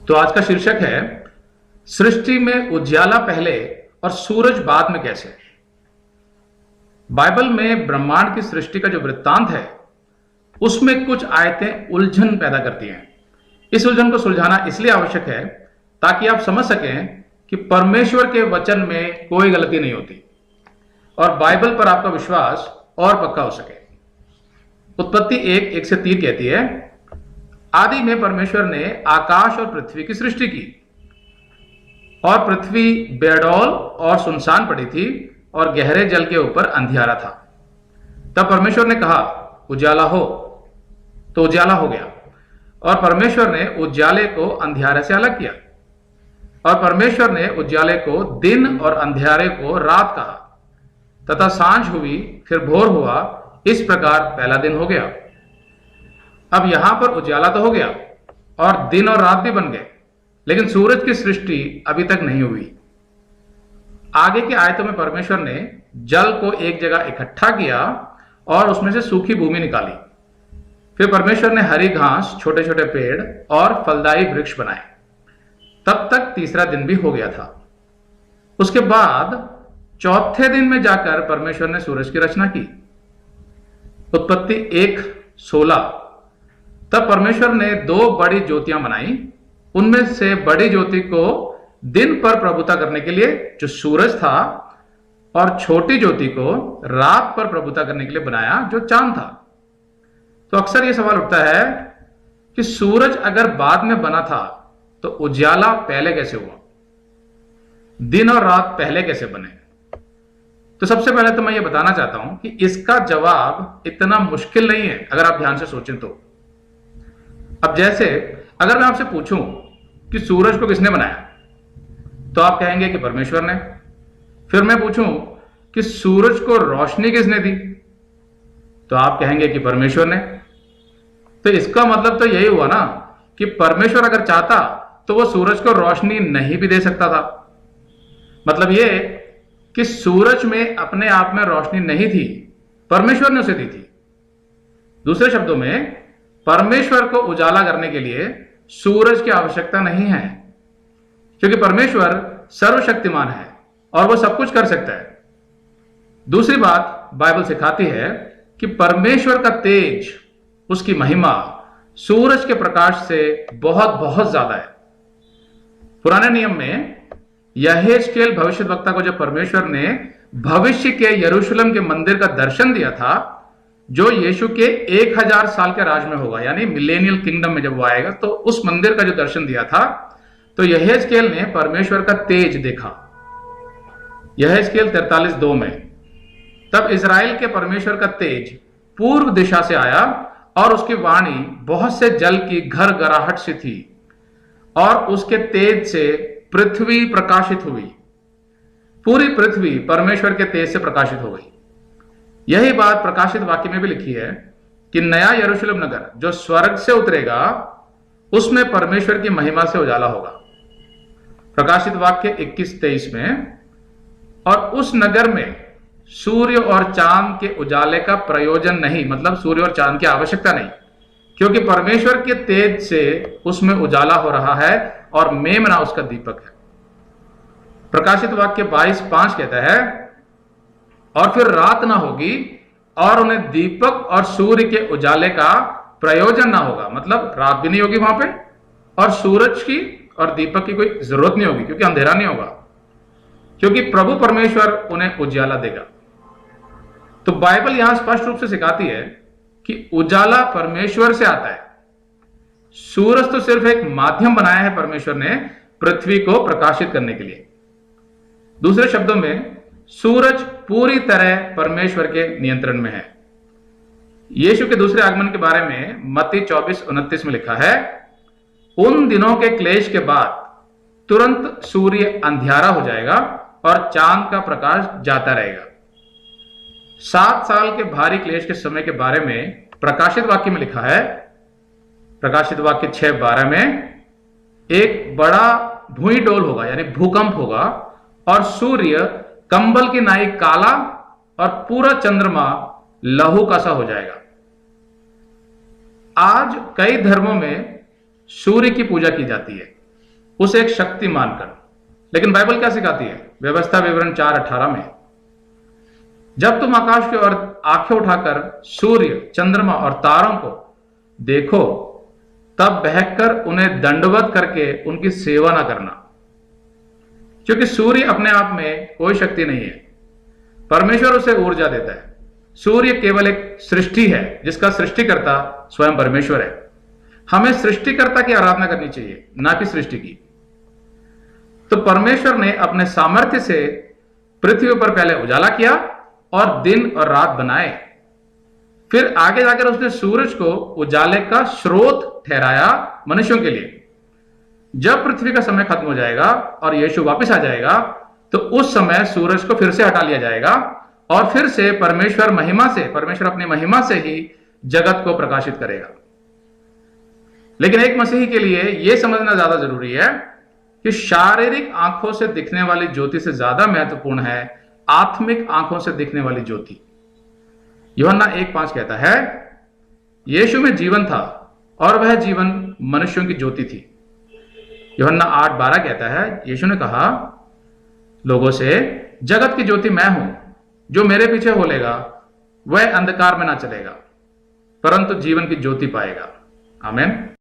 तो आज का शीर्षक है सृष्टि में उजियाला पहले और सूरज बाद में कैसे। बाइबल में ब्रह्मांड की सृष्टि का जो वृत्तांत है उसमें कुछ आयतें उलझन पैदा करती हैं। इस उलझन को सुलझाना इसलिए आवश्यक है ताकि आप समझ सकें कि परमेश्वर के वचन में कोई गलती नहीं होती और बाइबल पर आपका विश्वास और पक्का हो सके। उत्पत्ति 1:1-3 कहती है, आदि में परमेश्वर ने आकाश और पृथ्वी की सृष्टि की और पृथ्वी बेडौल और सुनसान पड़ी थी और गहरे जल के ऊपर अंधियारा था। तब परमेश्वर ने कहा उजाला हो, तो उजाला हो गया। और परमेश्वर ने उजाले को अंधियारे से अलग किया और परमेश्वर ने उजाले को दिन और अंधियारे को रात कहा। तथा सांझ हुई, फिर भोर हुआ, इस प्रकार पहला दिन हो गया। अब यहां पर उजाला तो हो गया और दिन और रात भी बन गए, लेकिन सूरज की सृष्टि अभी तक नहीं हुई। आगे की आयतों में परमेश्वर ने जल को एक जगह इकट्ठा किया और उसमें से सूखी भूमि निकाली। फिर परमेश्वर ने हरी घास, छोटे छोटे पेड़ और फलदायी वृक्ष बनाए। तब तक तीसरा दिन भी हो गया था। उसके बाद चौथे दिन में जाकर परमेश्वर ने सूरज की रचना की। उत्पत्ति 1:16। तब परमेश्वर ने 2 बड़ी ज्योतियां बनाई। उनमें से बड़ी ज्योति को दिन पर प्रभुता करने के लिए जो सूरज था, और छोटी ज्योति को रात पर प्रभुता करने के लिए बनाया जो चांद था। तो अक्सर यह सवाल उठता है कि सूरज अगर बाद में बना था तो उजाला पहले कैसे हुआ, दिन और रात पहले कैसे बने। तो सबसे पहले तो मैं ये बताना चाहता हूं कि इसका जवाब इतना मुश्किल नहीं है अगर आप ध्यान से सोचें तो। अब जैसे अगर मैं आपसे पूछूं कि सूरज को किसने बनाया, तो आप कहेंगे कि परमेश्वर ने। फिर मैं पूछूं कि सूरज को रोशनी किसने दी, तो आप कहेंगे कि परमेश्वर ने। तो इसका मतलब तो यही हुआ ना कि परमेश्वर अगर चाहता तो वो सूरज को रोशनी नहीं भी दे सकता था। मतलब ये कि सूरज में अपने आप में रोशनी नहीं थी, परमेश्वर ने उसे दी थी। दूसरे शब्दों में, परमेश्वर को उजाला करने के लिए सूरज की आवश्यकता नहीं है, क्योंकि परमेश्वर सर्वशक्तिमान है और वो सब कुछ कर सकता है। दूसरी बात बाइबल सिखाती है कि परमेश्वर का तेज, उसकी महिमा सूरज के प्रकाश से बहुत बहुत ज्यादा है। पुराने नियम में यहेजकेल भविष्यद्वक्ता को जब परमेश्वर ने भविष्य के यरूशलेम के मंदिर का दर्शन दिया था, जो यीशु के 1000 साल के राज में होगा, यानी मिलेनियल किंगडम में जब वो आएगा, तो उस मंदिर का जो दर्शन दिया था, तो यहेजकेल ने परमेश्वर का तेज देखा। यहेजकेल 43:2 में, तब इजराइल के परमेश्वर का तेज पूर्व दिशा से आया और उसकी वाणी बहुत से जल की घरघराहट सी थी और उसके तेज से पृथ्वी प्रकाशित हुई। पूरी पृथ्वी परमेश्वर के तेज से प्रकाशित हो गई। यही बात प्रकाशित वाक्य में भी लिखी है कि नया यरूशलेम नगर जो स्वर्ग से उतरेगा, उसमें परमेश्वर की महिमा से उजाला होगा। प्रकाशित वाक्य 21:23 में, और उस नगर में सूर्य और चांद के उजाले का प्रयोजन नहीं, मतलब सूर्य और चांद की आवश्यकता नहीं, क्योंकि परमेश्वर के तेज से उसमें उजाला हो रहा है और मेमना उसका दीपक है। प्रकाशित वाक्य 22:5 कहता है, और फिर रात ना होगी और उन्हें दीपक और सूर्य के उजाले का प्रयोजन ना होगा, मतलब रात भी नहीं होगी वहां पे और सूरज की और दीपक की कोई जरूरत नहीं होगी, क्योंकि अंधेरा नहीं होगा, क्योंकि प्रभु परमेश्वर उन्हें उजाला देगा। तो बाइबल यहां स्पष्ट रूप से सिखाती है कि उजाला परमेश्वर से आता है। सूरज तो सिर्फ एक माध्यम बनाया है परमेश्वर ने पृथ्वी को प्रकाशित करने के लिए। दूसरे शब्दों में, सूरज पूरी तरह परमेश्वर के नियंत्रण में है। यीशु के दूसरे आगमन के बारे में मत्ती 24:29 में लिखा है, उन दिनों के क्लेश के बाद तुरंत सूर्य अंधियारा हो जाएगा और चांद का प्रकाश जाता रहेगा। 7 साल के भारी क्लेश के समय के बारे में प्रकाशित वाक्य में लिखा है, प्रकाशित वाक्य 6:12 में, एक बड़ा भूमि डोल होगा, यानी भूकंप होगा, और सूर्य कंबल की नाई काला और पूरा चंद्रमा लहू का सा हो जाएगा। आज कई धर्मों में सूर्य की पूजा की जाती है, उसे एक शक्ति मानकर। लेकिन बाइबल क्या सिखाती है? व्यवस्था विवरण 4:18 में, जब तुम आकाश की ओर आंखें उठाकर सूर्य, चंद्रमा और तारों को देखो, तब बहकर उन्हें दंडवत करके उनकी सेवा ना करना, क्योंकि सूर्य अपने आप में कोई शक्ति नहीं है, परमेश्वर उसे ऊर्जा देता है। सूर्य केवल एक सृष्टि है जिसका सृष्टिकर्ता स्वयं परमेश्वर है। हमें सृष्टिकर्ता की आराधना करनी चाहिए, ना कि सृष्टि की। तो परमेश्वर ने अपने सामर्थ्य से पृथ्वी पर पहले उजाला किया और दिन और रात बनाए। फिर आगे जाकर उसने सूरज को उजाले का स्रोत ठहराया मनुष्यों के लिए। जब पृथ्वी का समय खत्म हो जाएगा और यीशु वापस आ जाएगा, तो उस समय सूरज को फिर से हटा लिया जाएगा और फिर से परमेश्वर अपनी महिमा से ही जगत को प्रकाशित करेगा। लेकिन एक मसीही के लिए यह समझना ज्यादा जरूरी है कि शारीरिक आंखों से दिखने वाली ज्योति से ज्यादा महत्वपूर्ण है आत्मिक आंखों से दिखने वाली ज्योति। यूहन्ना 1:5 कहता है, यीशु में जीवन था और वह जीवन मनुष्यों की ज्योति थी। यूहन्ना 8:12 कहता है, यीशु ने कहा लोगों से, जगत की ज्योति मैं हूं, जो मेरे पीछे हो लेगा वह अंधकार में ना चलेगा परंतु जीवन की ज्योति पाएगा। आमीन।